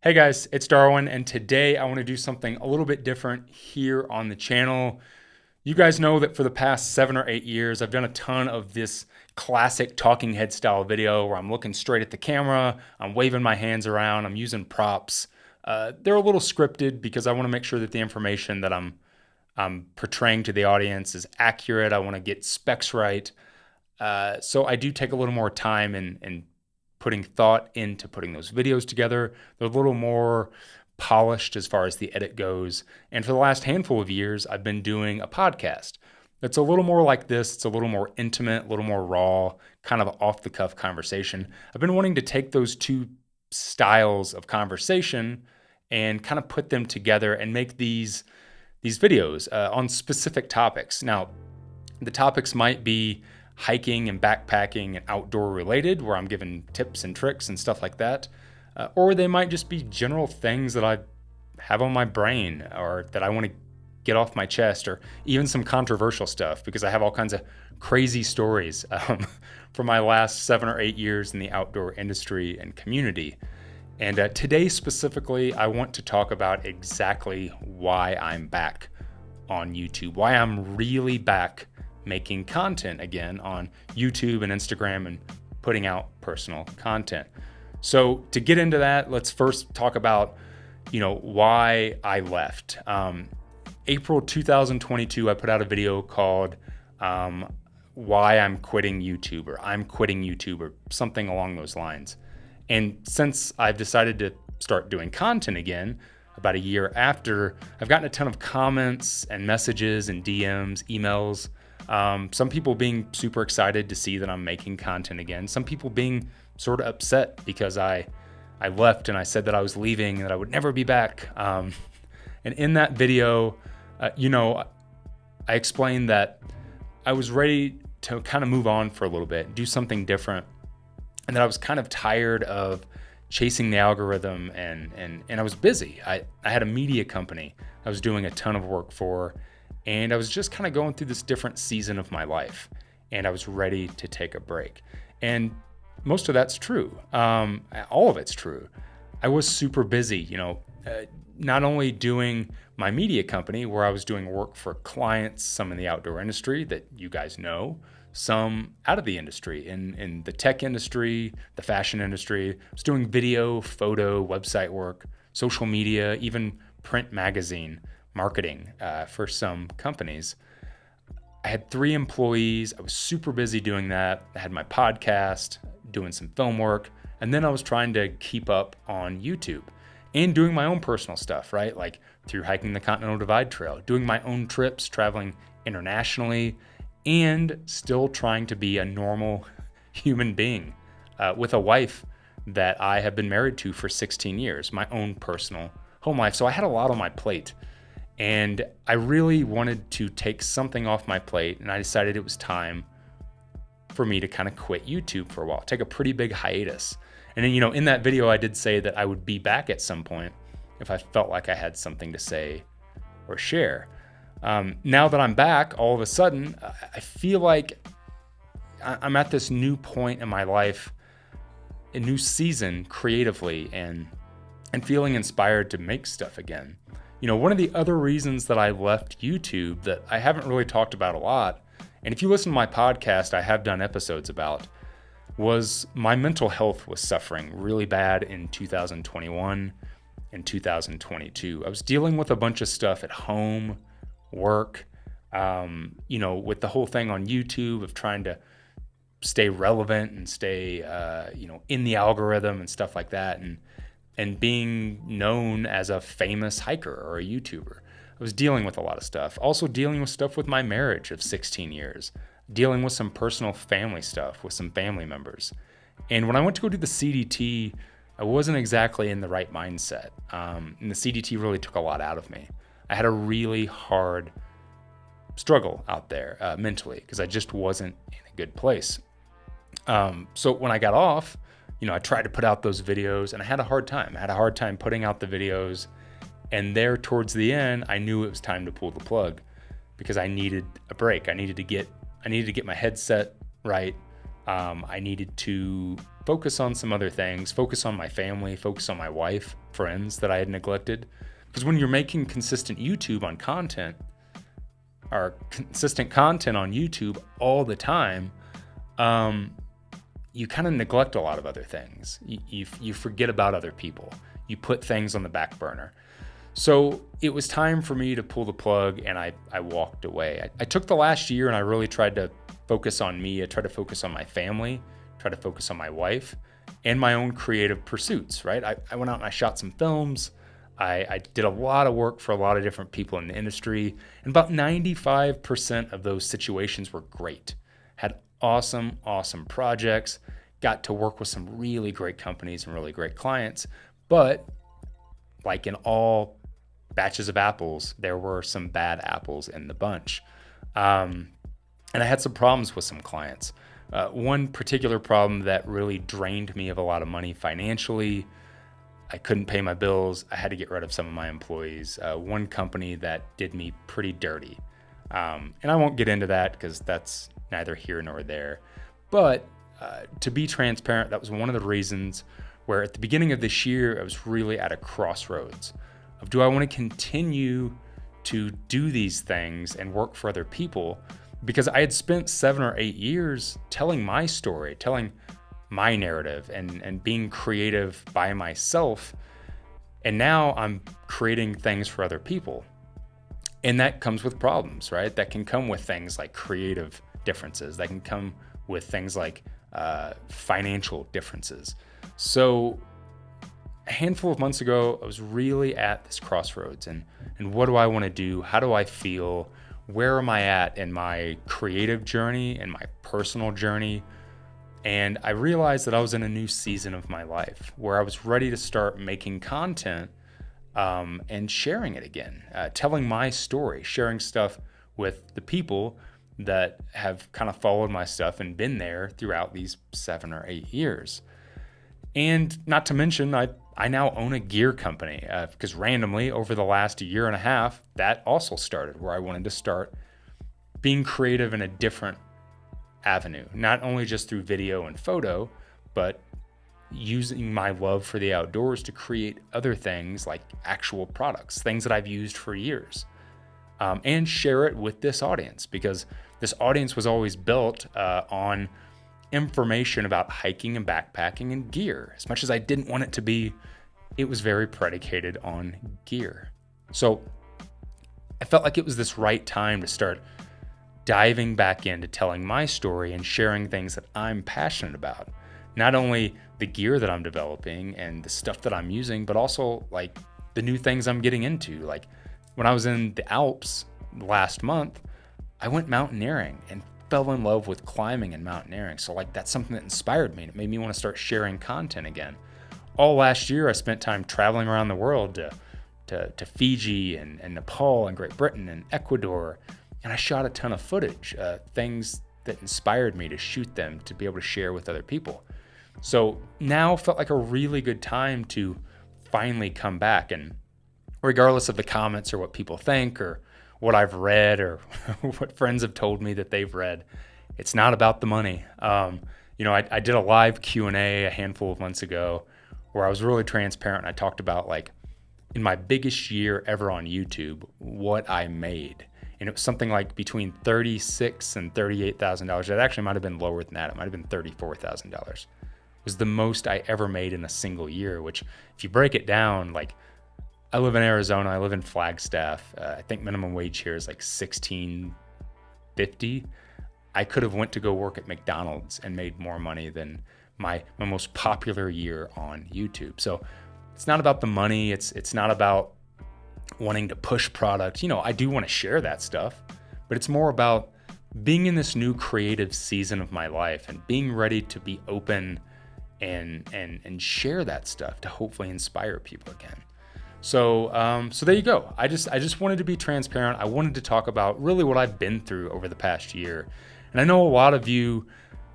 Hey guys, it's Darwin, and today I want to do something a little bit different here on the channel. You guys know that for the past 7 or 8 years, I've done a ton of this classic talking head style video where I'm looking straight at the camera, I'm waving my hands around, I'm using props. They're a little scripted because I want to make sure that the information that I'm portraying to the audience is accurate. I want to get specs right. So I do take a little more time and putting thought into putting those videos together. They're a little more polished as far as the edit goes. And for the last handful of years, I've been doing a podcast that's a little more like this. It's a little more intimate, a little more raw, kind of off the cuff conversation. I've been wanting to take those two styles of conversation and kind of put them together and make these videos on specific topics. Now, the topics might be hiking and backpacking and outdoor related, where I'm giving tips and tricks and stuff like that. Or they might just be general things that I have on my brain or that I want to get off my chest, or even some controversial stuff because I have all kinds of crazy stories from my last 7 or 8 years in the outdoor industry and community. And today specifically, I want to talk about exactly why I'm back on YouTube, why I'm really back making content again on YouTube and Instagram and putting out personal content. So to get into that, let's first talk about, why I left. April 2022, I put out a video called Why I'm Quitting YouTube, or I'm Quitting YouTube, or something along those lines. And since I've decided to start doing content again, about a year after, I've gotten a ton of comments and messages and DMs, emails. Some people being super excited to see that I'm making content again. Some people being sort of upset because I left and I said that I was leaving and that I would never be back. And in that video, I explained that I was ready to kind of move on for a little bit, do something different, and that I was kind of tired of chasing the algorithm and I was busy. I had a media company I was doing a ton of work for. And I was just kind of going through this different season of my life, and I was ready to take a break. And most of that's true. All of it's true. I was super busy, not only doing my media company where I was doing work for clients, some in the outdoor industry that you guys know, some out of the industry, in the tech industry, the fashion industry. I was doing video, photo, website work, social media, even print magazine marketing for some companies. I had 3 employees. I was super busy doing that. I had my podcast, doing some film work, and then I was trying to keep up on YouTube and doing my own personal stuff, right? Like through hiking the Continental Divide Trail, doing my own trips, traveling internationally, and still trying to be a normal human being with a wife that I have been married to for 16 years, my own personal home life. So I had a lot on my plate. And I really wanted to take something off my plate, and I decided it was time for me to kind of quit YouTube for a while, take a pretty big hiatus. And then, in that video, I did say that I would be back at some point if I felt like I had something to say or share. Now that I'm back, all of a sudden, I feel like I'm at this new point in my life, a new season creatively, and feeling inspired to make stuff again. One of the other reasons that I left YouTube that I haven't really talked about a lot, and if you listen to my podcast, I have done episodes about, was my mental health was suffering really bad in 2021 and 2022. I was dealing with a bunch of stuff at home, work, with the whole thing on YouTube of trying to stay relevant and stay, in the algorithm and stuff like that. And being known as a famous hiker or a YouTuber. I was dealing with a lot of stuff. Also dealing with stuff with my marriage of 16 years. Dealing with some personal family stuff with some family members. And when I went to go do the CDT, I wasn't exactly in the right mindset. And the CDT really took a lot out of me. I had a really hard struggle out there mentally because I just wasn't in a good place. So when I got off, I tried to put out those videos and I had a hard time. I had a hard time putting out the videos. And there towards the end, I knew it was time to pull the plug because I needed a break. I needed to get my headset right. I needed to focus on some other things, focus on my family, focus on my wife, friends that I had neglected. Because when you're making consistent YouTube on content, or consistent content on YouTube all the time, you kind of neglect a lot of other things. You forget about other people. You put things on the back burner. So it was time for me to pull the plug, and I walked away. I took the last year and I really tried to focus on me. I tried to focus on my family, tried to focus on my wife, and my own creative pursuits, right? I went out and I shot some films. I did a lot of work for a lot of different people in the industry, and about 95% of those situations were great. Had awesome projects, got to work with some really great companies and really great clients. But like in all batches of apples, there were some bad apples in the bunch. And I had some problems with some clients. One particular problem that really drained me of a lot of money financially. I couldn't pay my bills. I had to get rid of some of my employees. One company that did me pretty dirty. And I won't get into that because that's neither here nor there. But to be transparent, that was one of the reasons where at the beginning of this year, I was really at a crossroads of, do I want to continue to do these things and work for other people? Because I had spent 7 or 8 years telling my story, telling my narrative and being creative by myself. And now I'm creating things for other people. And that comes with problems, right? That can come with things like creative differences. That can come with things like financial differences. So a handful of months ago, I was really at this crossroads. And what do I want to do? How do I feel? Where am I at in my creative journey and my personal journey? And I realized that I was in a new season of my life where I was ready to start making content and sharing it again, telling my story, sharing stuff with the people that have kind of followed my stuff and been there throughout these 7 or 8 years. And not to mention, I now own a gear company because randomly over the last year and a half, that also started where I wanted to start being creative in a different avenue, not only just through video and photo, but using my love for the outdoors to create other things like actual products, things that I've used for years, and share it with this audience, because this audience was always built on information about hiking and backpacking and gear. As much as I didn't want it to be, it was very predicated on gear. So I felt like it was this right time to start diving back into telling my story and sharing things that I'm passionate about. Not only the gear that I'm developing and the stuff that I'm using, but also like the new things I'm getting into. Like when I was in the Alps last month, I went mountaineering and fell in love with climbing and mountaineering. So like that's something that inspired me. It made me want to start sharing content again. All last year, I spent time traveling around the world to Fiji and Nepal and Great Britain and Ecuador. And I shot a ton of footage, things that inspired me to shoot them, to be able to share with other people. So now felt like a really good time to finally come back. And regardless of the comments or what people think or what I've read or what friends have told me that they've read, it's not about the money. I did a live Q&A a handful of months ago where I was really transparent. I talked about, like, in my biggest year ever on YouTube, what I made. And it was something like between $36,000 and $38,000. It actually might have been lower than that. It might have been $34,000. It was the most I ever made in a single year, which if you break it down, like, I live in Arizona, I live in Flagstaff. I think minimum wage here is like $16.50. I could have went to go work at McDonald's and made more money than my most popular year on YouTube. So it's not about the money. It's not about wanting to push product. I do want to share that stuff, but it's more about being in this new creative season of my life and being ready to be open and share that stuff to hopefully inspire people again. So there you go. I just wanted to be transparent. I wanted to talk about really what I've been through over the past year. And I know a lot of you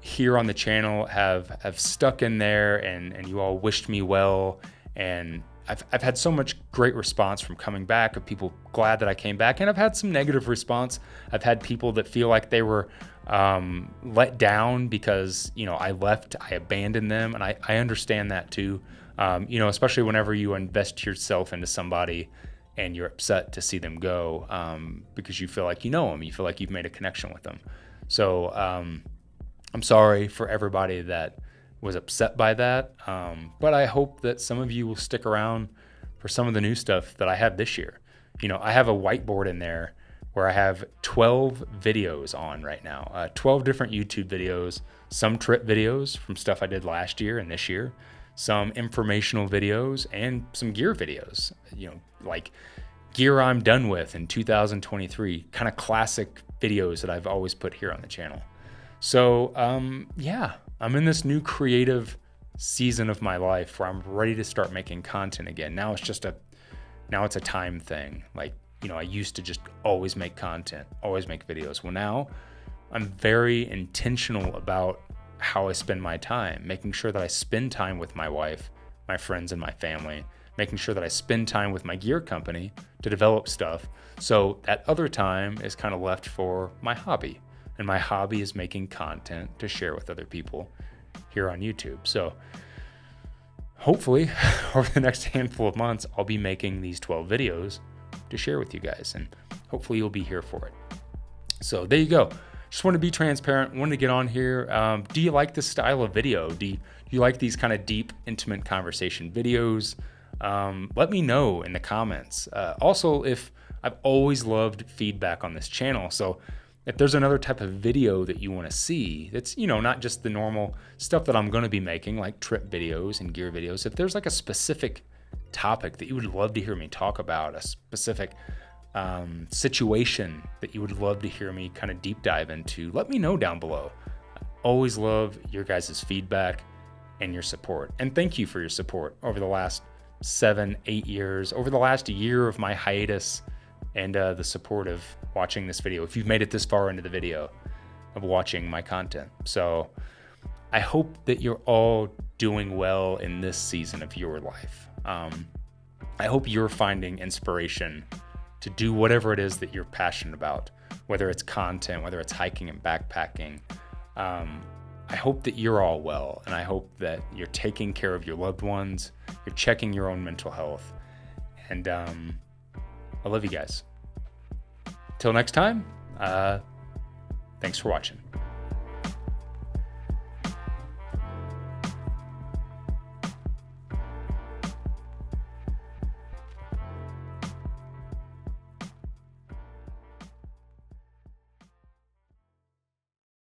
here on the channel have stuck in there and you all wished me well. And I've had so much great response from coming back, of people glad that I came back, and I've had some negative response. I've had people that feel like they were let down because, I left, I abandoned them, and I understand that too. Especially whenever you invest yourself into somebody and you're upset to see them go, because you feel like you know them, you feel like you've made a connection with them. So I'm sorry for everybody that was upset by that, but I hope that some of you will stick around for some of the new stuff that I have this year. I have a whiteboard in there where I have 12 videos on right now, 12 different YouTube videos, some trip videos from stuff I did last year and this year, some informational videos, and some gear videos, like gear I'm done with in 2023, kind of classic videos that I've always put here on the channel. So, I'm in this new creative season of my life where I'm ready to start making content again. Now it's a time thing. Like, I used to just always make content, always make videos. Well, now I'm very intentional about how I spend my time, making sure that I spend time with my wife, my friends, and my family, making sure that I spend time with my gear company to develop stuff. So that other time is kind of left for my hobby. And my hobby is making content to share with other people here on YouTube. So hopefully over the next handful of months, I'll be making these 12 videos to share with you guys, and hopefully you'll be here for it. So there you go. Just want to be transparent. Wanted to get on here. Do you like this style of video? Do you like these kind of deep, intimate conversation videos? Let me know in the comments. Also, if I've always loved feedback on this channel. So if there's another type of video that you want to see, that's, not just the normal stuff that I'm going to be making, like trip videos and gear videos, if there's like a specific topic that you would love to hear me talk about, a specific situation that you would love to hear me kind of deep dive into, let me know down below. I always love your guys' feedback and your support. And thank you for your support over the last 7-8 years, over the last year of my hiatus, and the support of watching this video, if you've made it this far into the video of watching my content. So I hope that you're all doing well in this season of your life. I hope you're finding inspiration to do whatever it is that you're passionate about, whether it's content, whether it's hiking and backpacking. I hope that you're all well, and I hope that you're taking care of your loved ones, you're checking your own mental health, and I love you guys. Till next time, thanks for watching.